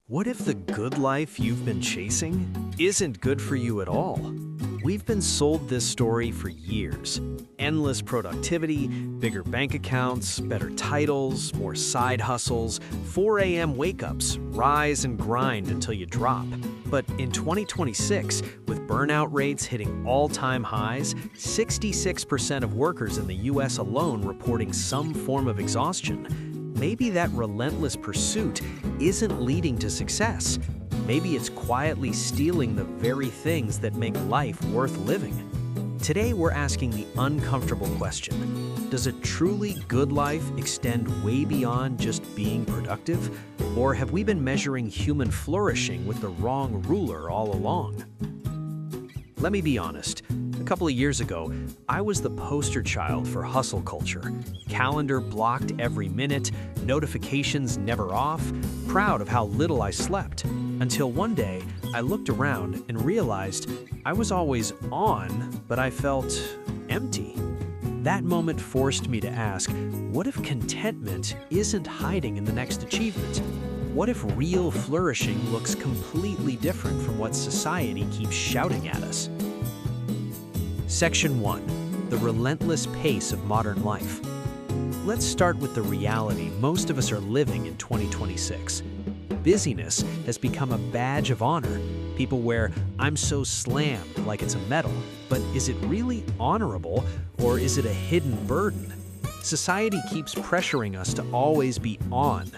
What if the good life you've been chasing isn't good for you at all? We've been sold this story for years. Endless productivity, bigger bank accounts, better titles, more side hustles, 4 a.m. wake-ups, rise and grind until you drop. But in 2026, with burnout rates hitting all-time highs, 66% of workers in the US alone reporting some form of exhaustion. Maybe that relentless pursuit isn't leading to success. Maybe it's quietly stealing the very things that make life worth living. Today, we're asking the uncomfortable question: does a truly good life extend way beyond just being productive? Or have we been measuring human flourishing with the wrong ruler all along? Let me be honest. A couple of years ago, I was the poster child for hustle culture. Calendar blocked every minute, notifications never off, proud of how little I slept. Until one day, I looked around and realized I was always on, but I felt empty. That moment forced me to ask, what if contentment isn't hiding in the next achievement? What if real flourishing looks completely different from what society keeps shouting at us? Section 1. The relentless pace of modern life. Let's start with the reality most of us are living in 2026. Busyness has become a badge of honor. People wear "I'm so slammed" like it's a medal. But is it really honorable, or is it a hidden burden? Society keeps pressuring us to always be on.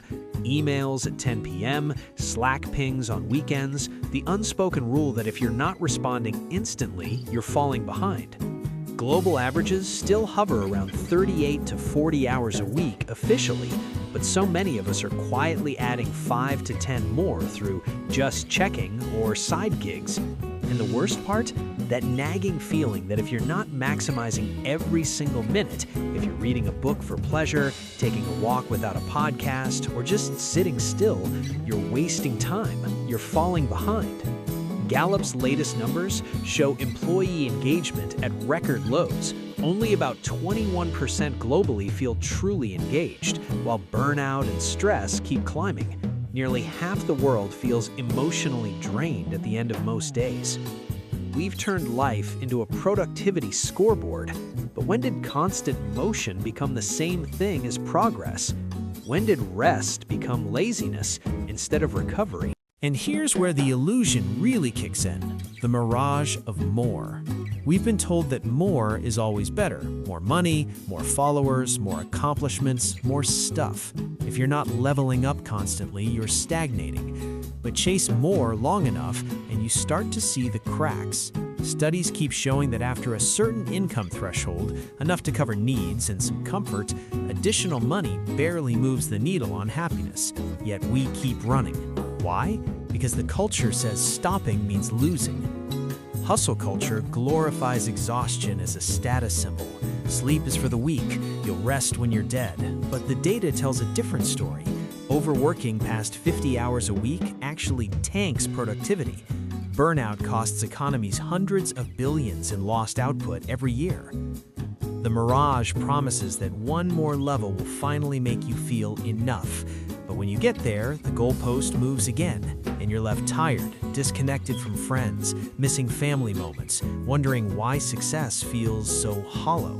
Emails at 10 p.m., Slack pings on weekends, the unspoken rule that if you're not responding instantly, you're falling behind. Global averages still hover around 38 to 40 hours a week officially, but so many of us are quietly adding 5 to 10 more through just checking or side gigs. And the worst part? That nagging feeling that if you're not maximizing every single minute, if you're reading a book for pleasure, taking a walk without a podcast, or just sitting still, you're wasting time, you're falling behind. Gallup's latest numbers show employee engagement at record lows. Only about 21% globally feel truly engaged, while burnout and stress keep climbing. Nearly half the world feels emotionally drained at the end of most days. We've turned life into a productivity scoreboard, but when did constant motion become the same thing as progress? When did rest become laziness instead of recovery? And here's where the illusion really kicks in, the mirage of more. We've been told that more is always better. More money, more followers, more accomplishments, more stuff. If you're not leveling up constantly, you're stagnating. But chase more long enough, and you start to see the cracks. Studies keep showing that after a certain income threshold, enough to cover needs and some comfort, additional money barely moves the needle on happiness. Yet we keep running. Why? Because the culture says stopping means losing. Hustle culture glorifies exhaustion as a status symbol. Sleep is for the weak, you'll rest when you're dead. But the data tells a different story. Overworking past 50 hours a week actually tanks productivity. Burnout costs economies hundreds of billions in lost output every year. The mirage promises that one more level will finally make you feel enough. But when you get there, the goalpost moves again, and you're left tired, disconnected from friends, missing family moments, wondering why success feels so hollow.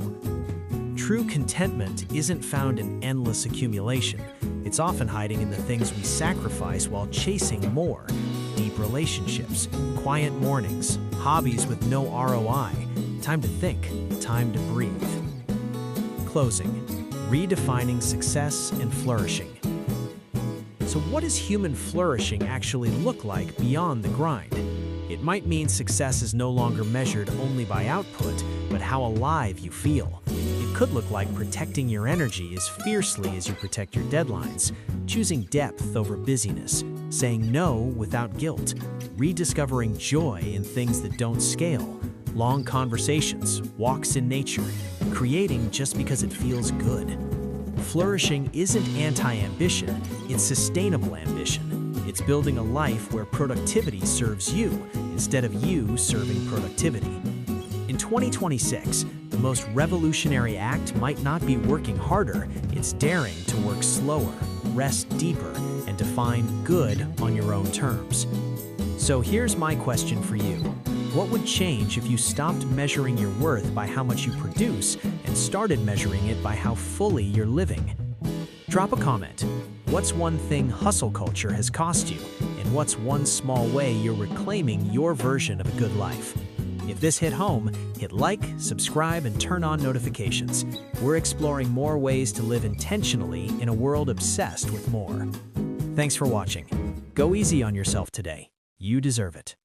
True contentment isn't found in endless accumulation. It's often hiding in the things we sacrifice while chasing more. Deep relationships, quiet mornings, hobbies with no ROI, time to think, time to breathe. Closing, redefining success and flourishing. So what does human flourishing actually look like beyond the grind? It might mean success is no longer measured only by output, but how alive you feel. It could look like protecting your energy as fiercely as you protect your deadlines, choosing depth over busyness, saying no without guilt, rediscovering joy in things that don't scale, long conversations, walks in nature, creating just because it feels good. Flourishing isn't anti-ambition, it's sustainable ambition. It's building a life where productivity serves you instead of you serving productivity. In 2026, the most revolutionary act might not be working harder, it's daring to work slower, rest deeper, and define good on your own terms. So here's my question for you. What would change if you stopped measuring your worth by how much you produce and started measuring it by how fully you're living? Drop a comment. What's one thing hustle culture has cost you? And what's one small way you're reclaiming your version of a good life? If this hit home, hit like, subscribe, and turn on notifications. We're exploring more ways to live intentionally in a world obsessed with more. Thanks for watching. Go easy on yourself today. You deserve it.